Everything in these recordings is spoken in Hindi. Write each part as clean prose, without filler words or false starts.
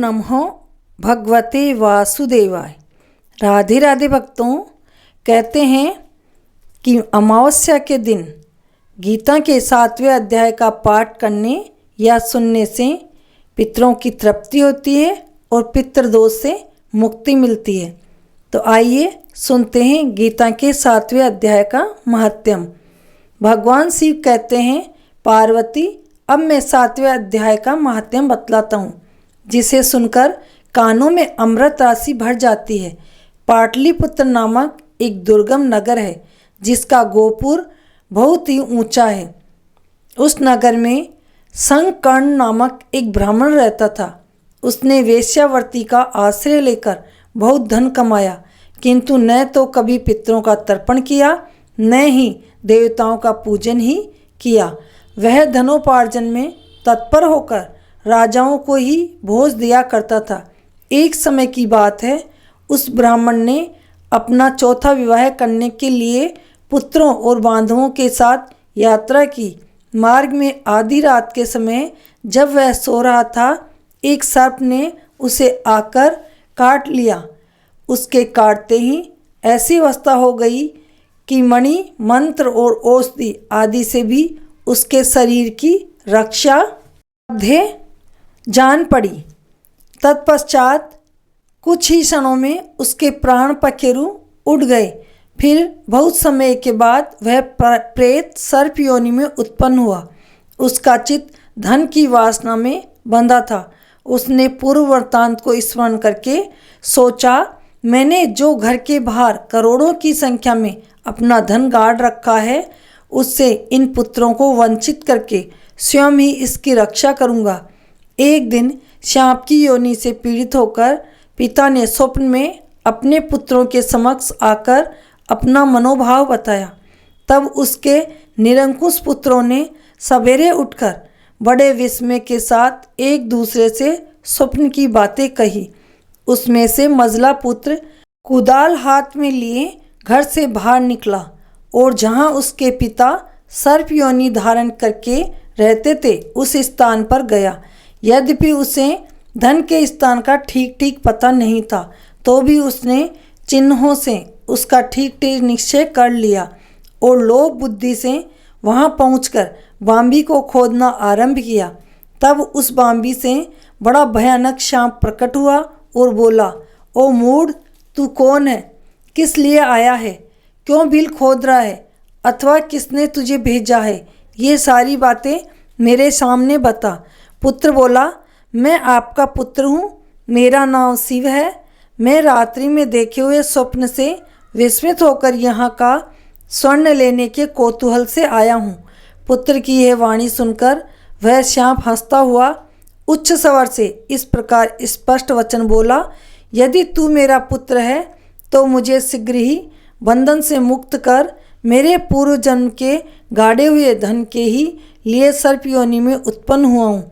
नमो भगवते वासुदेवाय। राधे राधे भक्तों, कहते हैं कि अमावस्या के दिन गीता के 7वें अध्याय का पाठ करने या सुनने से पितरों की तृप्ति होती है और पितृदोष से मुक्ति मिलती है। तो आइए सुनते हैं गीता के 7वें अध्याय का महात्म्य। भगवान शिव कहते हैं, पार्वती अब मैं 7वें अध्याय का महात्म्य बतलाता हूँ, जिसे सुनकर कानों में अमृत राशि भर जाती है। पाटलिपुत्र नामक एक दुर्गम नगर है, जिसका गोपुर बहुत ही ऊंचा है। उस नगर में संकर्ण नामक एक ब्राह्मण रहता था। उसने वेश्यावृत्ति का आश्रय लेकर बहुत धन कमाया, किंतु न तो कभी पितरों का तर्पण किया, न ही देवताओं का पूजन ही किया। वह धनोपार्जन में तत्पर होकर राजाओं को ही भोज दिया करता था। एक समय की बात है, उस ब्राह्मण ने अपना चौथा विवाह करने के लिए पुत्रों और बांधवों के साथ यात्रा की। मार्ग में आधी रात के समय जब वह सो रहा था, एक सर्प ने उसे आकर काट लिया। उसके काटते ही ऐसी अवस्था हो गई कि मणि, मंत्र और औषधि आदि से भी उसके शरीर की रक्षा जान पड़ी। तत्पश्चात कुछ ही क्षणों में उसके प्राण पखेरु उड़ गए। फिर बहुत समय के बाद वह प्रेत सर्प योनि में उत्पन्न हुआ। उसका चित्त धन की वासना में बंधा था। उसने पूर्व वृत्तांत को स्मरण करके सोचा, मैंने जो घर के बाहर करोड़ों की संख्या में अपना धन गाड़ रखा है, उससे इन पुत्रों को वंचित करके स्वयं ही इसकी रक्षा करूँगा। एक दिन सांप की योनि से पीड़ित होकर पिता ने स्वप्न में अपने पुत्रों के समक्ष आकर अपना मनोभाव बताया। तब उसके निरंकुश पुत्रों ने सवेरे उठकर बड़े विस्मय के साथ एक दूसरे से स्वप्न की बातें कही। उसमें से मझला पुत्र कुदाल हाथ में लिए घर से बाहर निकला और जहाँ उसके पिता सर्प योनि धारण करके रहते थे, उस स्थान पर गया। यद्यपि उसे धन के स्थान का ठीक ठीक पता नहीं था, तो भी उसने चिन्हों से उसका ठीक ठीक निश्चय कर लिया और लोभ बुद्धि से वहां पहुंचकर बांबी को खोदना आरंभ किया। तब उस बांबी से बड़ा भयानक सांप प्रकट हुआ और बोला, ओ मूढ़, तू कौन है? किस लिए आया है? क्यों बिल खोद रहा है? अथवा किसने तुझे भेजा है? ये सारी बातें मेरे सामने बता। पुत्र बोला, मैं आपका पुत्र हूँ, मेरा नाम शिव है। मैं रात्रि में देखे हुए स्वप्न से विस्मित होकर यहाँ का स्वर्ण लेने के कौतूहल से आया हूँ। पुत्र की यह वाणी सुनकर वह सांप हंसता हुआ उच्च स्वर से इस प्रकार स्पष्ट वचन बोला, यदि तू मेरा पुत्र है तो मुझे शीघ्र ही बंधन से मुक्त कर मेरे पूर्व जन्म के गाड़े हुए धन के ही लिए सर्प योनि में उत्पन्न हुआ हूँ।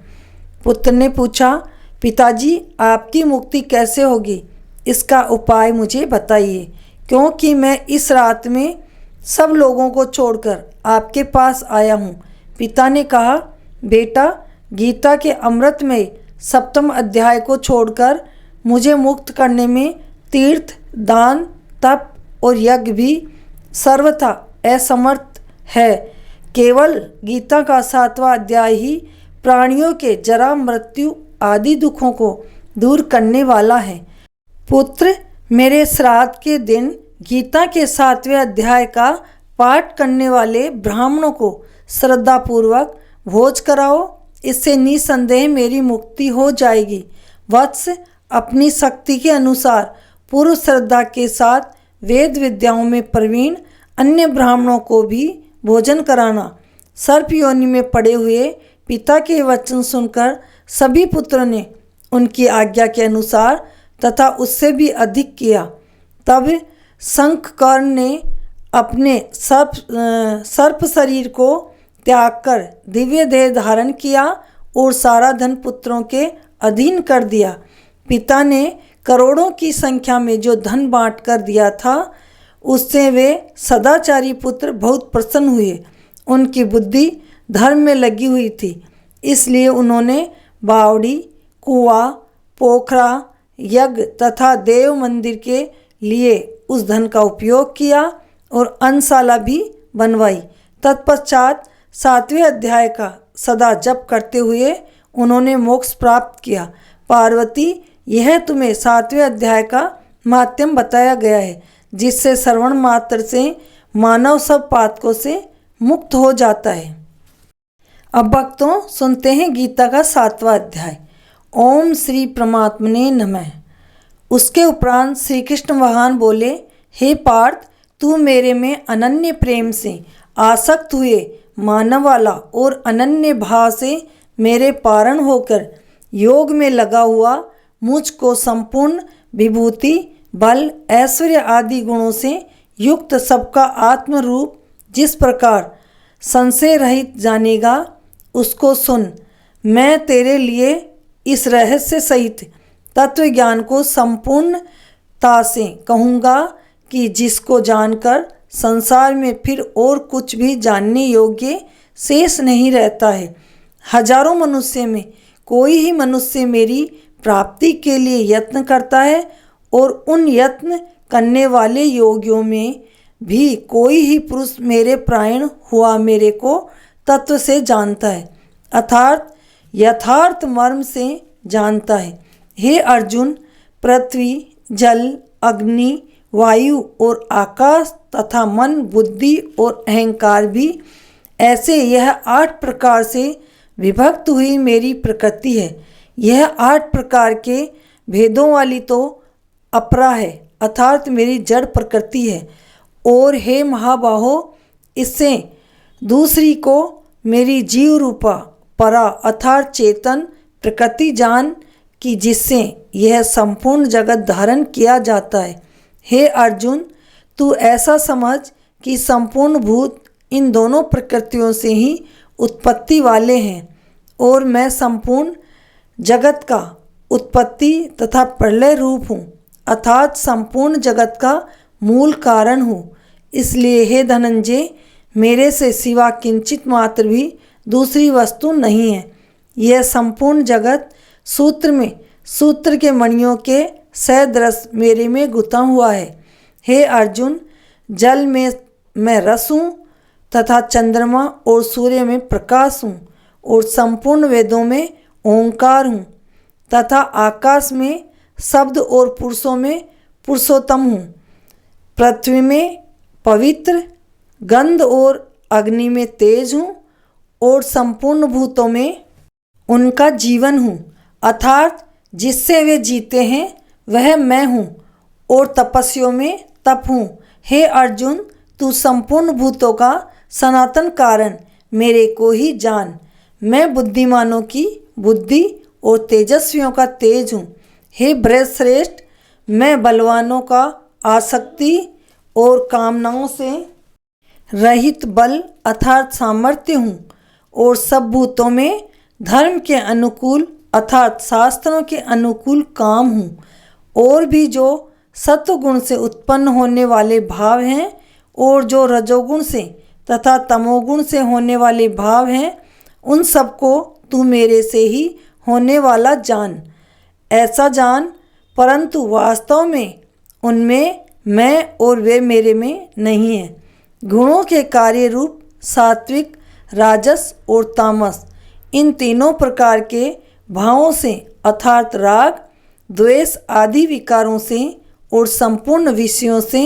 पुत्र ने पूछा, पिताजी आपकी मुक्ति कैसे होगी? इसका उपाय मुझे बताइए, क्योंकि मैं इस रात में सब लोगों को छोड़कर आपके पास आया हूँ। पिता ने कहा, बेटा, गीता के अमृत में 7वें अध्याय को छोड़कर मुझे मुक्त करने में तीर्थ, दान, तप और यज्ञ भी सर्वथा असमर्थ है। केवल गीता का 7वां अध्याय ही प्राणियों के जरा, मृत्यु आदि दुखों को दूर करने वाला है। पुत्र, मेरे श्राद्ध के दिन गीता के 7वें अध्याय का पाठ करने वाले ब्राह्मणों को श्रद्धापूर्वक भोज कराओ। इससे निसंदेह मेरी मुक्ति हो जाएगी। वत्स, अपनी शक्ति के अनुसार पूर्व श्रद्धा के साथ वेद विद्याओं में प्रवीण अन्य ब्राह्मणों को भी भोजन कराना। सर्प योनि में पड़े हुए पिता के वचन सुनकर सभी पुत्रों ने उनकी आज्ञा के अनुसार तथा उससे भी अधिक किया। तब शंखकर्ण ने अपने सर्प शरीर को त्याग कर दिव्य देह धारण किया और सारा धन पुत्रों के अधीन कर दिया। पिता ने करोड़ों की संख्या में जो धन बांट कर दिया था, उससे वे सदाचारी पुत्र बहुत प्रसन्न हुए। उनकी बुद्धि धर्म में लगी हुई थी, इसलिए उन्होंने बावड़ी, कुआं, पोखरा, यज्ञ तथा देव मंदिर के लिए उस धन का उपयोग किया और अन्नशाला भी बनवाई। तत्पश्चात 7वें अध्याय का सदा जप करते हुए उन्होंने मोक्ष प्राप्त किया। पार्वती, यह तुम्हें 7वें अध्याय का माध्यम बताया गया है, जिससे श्रवण मात्र से मानव सब पातकों से मुक्त हो जाता है। अब भक्तों सुनते हैं गीता का 7वां अध्याय। ओम श्री परमात्मने नमः। उसके उपरांत श्री कृष्ण भगवान बोले, हे पार्थ, तू मेरे में अनन्य प्रेम से आसक्त हुए मानव वाला और अनन्य भाव से मेरे पारण होकर योग में लगा हुआ मुझको संपूर्ण विभूति, बल, ऐश्वर्य आदि गुणों से युक्त सबका आत्म रूप जिस प्रकार संशय रहित जानेगा, उसको सुन। मैं तेरे लिए इस रहस्य सहित तत्व ज्ञान को संपूर्णता से कहूँगा कि जिसको जानकर संसार में फिर और कुछ भी जानने योग्य शेष नहीं रहता है। हजारों मनुष्य में कोई ही मनुष्य मेरी प्राप्ति के लिए यत्न करता है और उन यत्न करने वाले योगियों में भी कोई ही पुरुष मेरे प्रायण हुआ मेरे को तत्व से जानता है, अर्थात यथार्थ मर्म से जानता है। हे अर्जुन, पृथ्वी, जल, अग्नि, वायु और आकाश तथा मन, बुद्धि और अहंकार भी ऐसे यह 8 प्रकार से विभक्त हुई मेरी प्रकृति है। यह 8 प्रकार के भेदों वाली तो अपरा है, अर्थात मेरी जड़ प्रकृति है। और हे महाबाहो, इससे दूसरी को मेरी जीव रूपा परा अर्थात चेतन प्रकृति जान कि जिससे यह संपूर्ण जगत धारण किया जाता है। हे अर्जुन, तू ऐसा समझ कि संपूर्ण भूत इन दोनों प्रकृतियों से ही उत्पत्ति वाले हैं और मैं संपूर्ण जगत का उत्पत्ति तथा प्रलय रूप हूँ, अर्थात संपूर्ण जगत का मूल कारण हूँ। इसलिए हे धनंजय, मेरे से सिवा किंचित मात्र भी दूसरी वस्तु नहीं है। यह संपूर्ण जगत सूत्र में सूत्र के मणियों के सदृश मेरे में गुथा हुआ है। हे अर्जुन, जल में मैं रस हूँ तथा चंद्रमा और सूर्य में प्रकाश हूँ और संपूर्ण वेदों में ओंकार हूँ तथा आकाश में शब्द और पुरुषों में पुरुषोत्तम हूँ। पृथ्वी में पवित्र, गंध और अग्नि में तेज हूँ और संपूर्ण भूतों में उनका जीवन हूँ, अर्थात जिससे वे जीते हैं वह मैं हूँ और तपस्वियों में तप हूँ। हे अर्जुन, तू संपूर्ण भूतों का सनातन कारण मेरे को ही जान। मैं बुद्धिमानों की बुद्धि और तेजस्वियों का तेज हूँ। हे बृहश्रेष्ठ, मैं बलवानों का आसक्ति और कामनाओं से रहित बल अर्थात सामर्थ्य हूँ और सब भूतों में धर्म के अनुकूल अर्थात शास्त्रों के अनुकूल काम हूँ। और भी जो सत्वगुण से उत्पन्न होने वाले भाव हैं और जो रजोगुण से तथा तमोगुण से होने वाले भाव हैं, उन सबको तू मेरे से ही होने वाला जान। ऐसा जान, परंतु वास्तव में उनमें मैं और वे मेरे में नहीं है। गुणों के कार्य रूप सात्विक, राजस और तामस, इन तीनों प्रकार के भावों से अर्थात राग, द्वेष आदि विकारों से और संपूर्ण विषयों से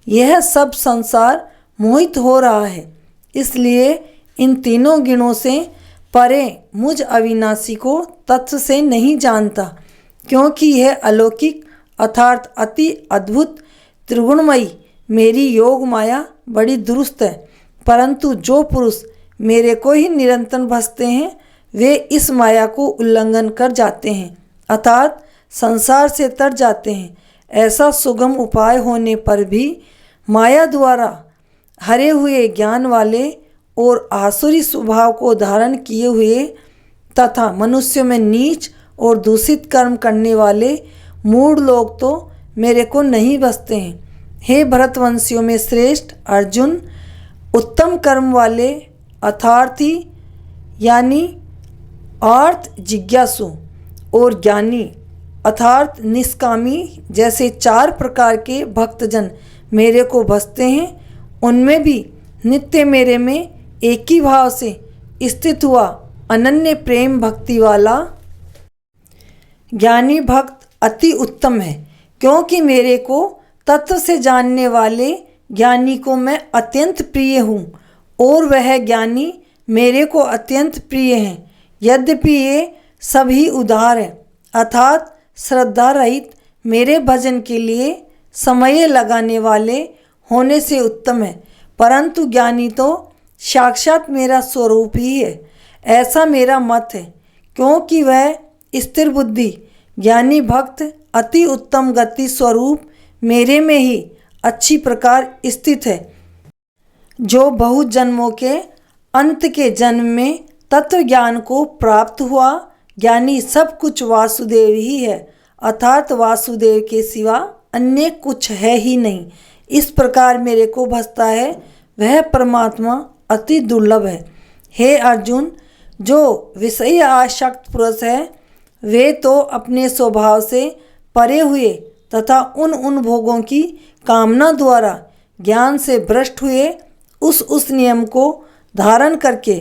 यह सब संसार मोहित हो रहा है। इसलिए इन तीनों गुणों से परे मुझ अविनाशी को तत्व से नहीं जानता, क्योंकि यह अलौकिक अर्थात अति अद्भुत त्रिगुणमयी मेरी योग माया बड़ी दुरुस्त है। परंतु जो पुरुष मेरे को ही निरंतर भजते हैं, वे इस माया को उल्लंघन कर जाते हैं, अर्थात संसार से तर जाते हैं। ऐसा सुगम उपाय होने पर भी माया द्वारा हरे हुए ज्ञान वाले और आसुरी स्वभाव को धारण किए हुए तथा मनुष्यों में नीच और दूषित कर्म करने वाले मूढ़ लोग तो मेरे को नहीं बसते हैं। हे भरतवंशियों में श्रेष्ठ अर्जुन, उत्तम कर्म वाले अर्थार्थी यानी अर्थ जिज्ञासु और ज्ञानी अर्थात निष्कामी जैसे 4 प्रकार के भक्तजन मेरे को भजते हैं, उनमें भी नित्य मेरे में एक ही भाव से स्थित हुआ अनन्य प्रेम भक्ति वाला ज्ञानी भक्त अति उत्तम है, क्योंकि मेरे को तत्व से जानने वाले ज्ञानी को मैं अत्यंत प्रिय हूँ और वह ज्ञानी मेरे को अत्यंत प्रिय हैं। यद्यपि ये सभी उदार हैं, अर्थात श्रद्धा रहित मेरे भजन के लिए समय लगाने वाले होने से उत्तम है, परंतु ज्ञानी तो साक्षात मेरा स्वरूप ही है, ऐसा मेरा मत है। क्योंकि वह स्थिर बुद्धि ज्ञानी भक्त अति उत्तम गति स्वरूप मेरे में ही अच्छी प्रकार स्थित है, जो बहुत जन्मों के अंत के जन्म में तत्व ज्ञान को प्राप्त हुआ ज्ञानी सब कुछ वासुदेव ही है, अर्थात वासुदेव के सिवा अन्य कुछ है ही नहीं। इस प्रकार मेरे को भजता है वह परमात्मा अति दुर्लभ है। हे अर्जुन, जो विषय आसक्त पुरुष है वे तो अपने स्वभाव से परे हुए तथा उन भोगों की कामना द्वारा ज्ञान से भ्रष्ट हुए उस नियम को धारण करके,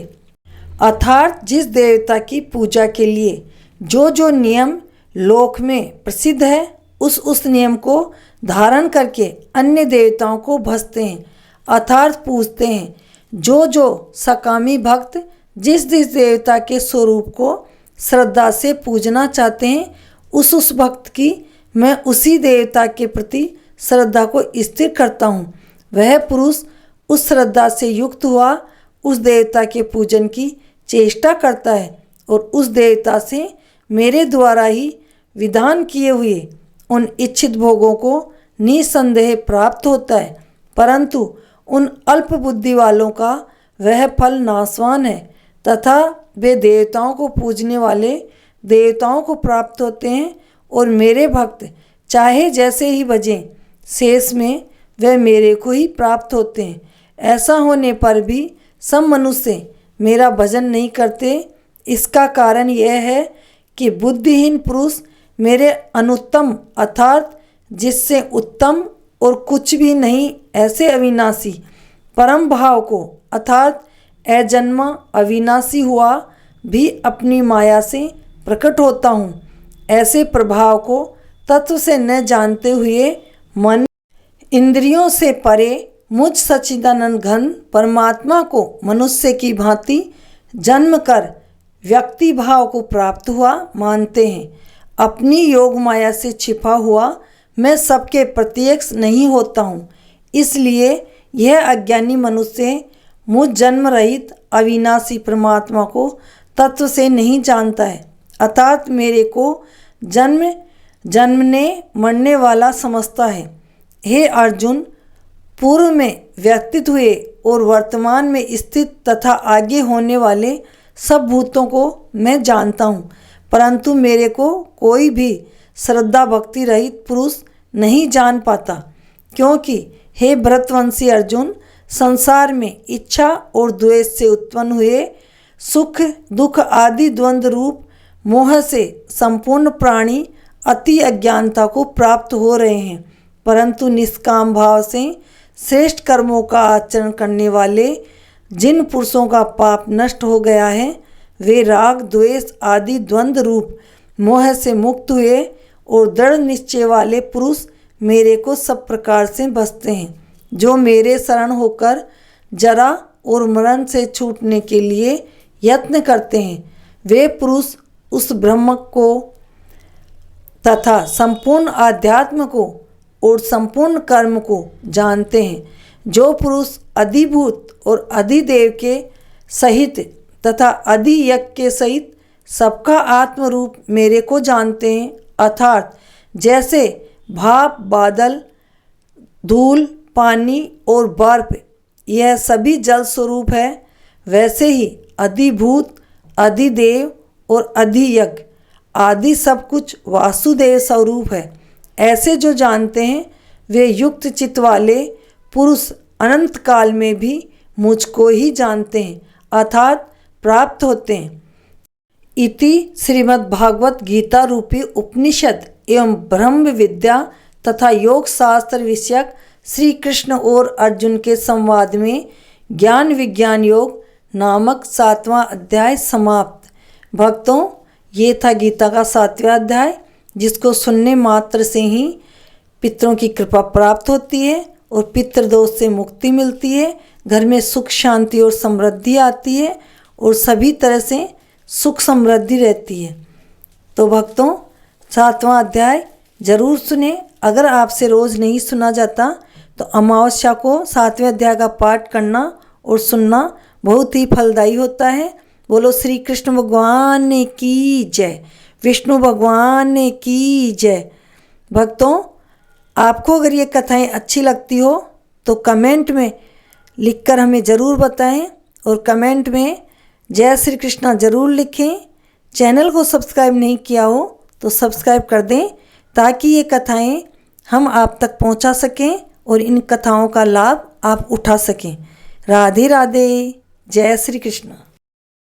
अर्थात जिस देवता की पूजा के लिए जो नियम लोक में प्रसिद्ध है उस नियम को धारण करके अन्य देवताओं को भजते हैं, अर्थात पूजते हैं। जो सकामी भक्त जिस देवता के स्वरूप को श्रद्धा से पूजना चाहते हैं उस भक्त की मैं उसी देवता के प्रति श्रद्धा को स्थिर करता हूँ। वह पुरुष उस श्रद्धा से युक्त हुआ उस देवता के पूजन की चेष्टा करता है और उस देवता से मेरे द्वारा ही विधान किए हुए उन इच्छित भोगों को निसंदेह प्राप्त होता है, परंतु उन अल्प बुद्धि वालों का वह फल नाशवान है तथा वे देवताओं को पूजने वाले देवताओं को प्राप्त होते हैं और मेरे भक्त चाहे जैसे ही भजें शेष में वे मेरे को ही प्राप्त होते हैं। ऐसा होने पर भी सब मनुष्य मेरा भजन नहीं करते। इसका कारण यह है कि बुद्धिहीन पुरुष मेरे अनुत्तम अर्थात जिससे उत्तम और कुछ भी नहीं ऐसे अविनाशी परम भाव को अर्थात अजन्मा अविनाशी हुआ भी अपनी माया से प्रकट होता हूँ। ऐसे प्रभाव को तत्व से न जानते हुए मन इंद्रियों से परे मुझ सच्चिदानंद घन परमात्मा को मनुष्य की भांति जन्म कर व्यक्ति भाव को प्राप्त हुआ मानते हैं। अपनी योग माया से छिपा हुआ मैं सबके प्रत्यक्ष नहीं होता हूँ, इसलिए यह अज्ञानी मनुष्य मुझ जन्म रहित अविनाशी परमात्मा को तत्व से नहीं जानता है, अर्थात मेरे को जन्मने मरने वाला समझता है। हे अर्जुन, पूर्व में व्यतीत हुए और वर्तमान में स्थित तथा आगे होने वाले सब भूतों को मैं जानता हूँ, परंतु मेरे को कोई भी श्रद्धा भक्ति रहित पुरुष नहीं जान पाता। क्योंकि हे भरतवंशी अर्जुन, संसार में इच्छा और द्वेष से उत्पन्न हुए सुख दुख आदि द्वंद्व रूप मोह से संपूर्ण प्राणी अति अज्ञानता को प्राप्त हो रहे हैं, परंतु निष्काम भाव से श्रेष्ठ कर्मों का आचरण करने वाले जिन पुरुषों का पाप नष्ट हो गया है वे राग द्वेष आदि द्वंद्व रूप मोह से मुक्त हुए और दृढ़ निश्चय वाले पुरुष मेरे को सब प्रकार से बसते हैं। जो मेरे शरण होकर जरा और मरण से छूटने के लिए यत्न करते हैं वे पुरुष उस ब्रह्म को तथा संपूर्ण आध्यात्म को और संपूर्ण कर्म को जानते हैं। जो पुरुष अधिभूत और अधिदेव के सहित तथा अधियज्ञ के सहित सबका आत्म रूप मेरे को जानते हैं, अर्थात जैसे भाप बादल धूल पानी और बर्फ यह सभी जल स्वरूप है, वैसे ही अधिभूत अधिदेव और अधियज्ञ आदि सब कुछ वासुदेव स्वरूप है। ऐसे जो जानते हैं वे युक्त चित्त वाले पुरुष अनंत काल में भी मुझको ही जानते हैं, अर्थात प्राप्त होते हैं। इति श्रीमद् भागवत गीता रूपी उपनिषद एवं ब्रह्म विद्या तथा योग शास्त्र विषयक श्री कृष्ण और अर्जुन के संवाद में ज्ञान विज्ञान योग नामक 7वां अध्याय समाप्त। भक्तों, ये था गीता का 7वां अध्याय, जिसको सुनने मात्र से ही पितरों की कृपा प्राप्त होती है और पितृदोष से मुक्ति मिलती है, घर में सुख शांति और समृद्धि आती है और सभी तरह से सुख समृद्धि रहती है। तो भक्तों, 7वां अध्याय जरूर सुने। अगर आपसे रोज़ नहीं सुना जाता तो अमावस्या को 7वें अध्याय का पाठ करना और सुनना बहुत ही फलदायी होता है। बोलो श्री कृष्ण भगवान की जय, विष्णु भगवान की जय। भक्तों, आपको अगर ये कथाएं अच्छी लगती हो तो कमेंट में लिखकर हमें ज़रूर बताएं और कमेंट में जय श्री कृष्णा ज़रूर लिखें। चैनल को सब्सक्राइब नहीं किया हो तो सब्सक्राइब कर दें, ताकि ये कथाएं हम आप तक पहुंचा सकें और इन कथाओं का लाभ आप उठा सकें। राधे राधे, जय श्री कृष्ण।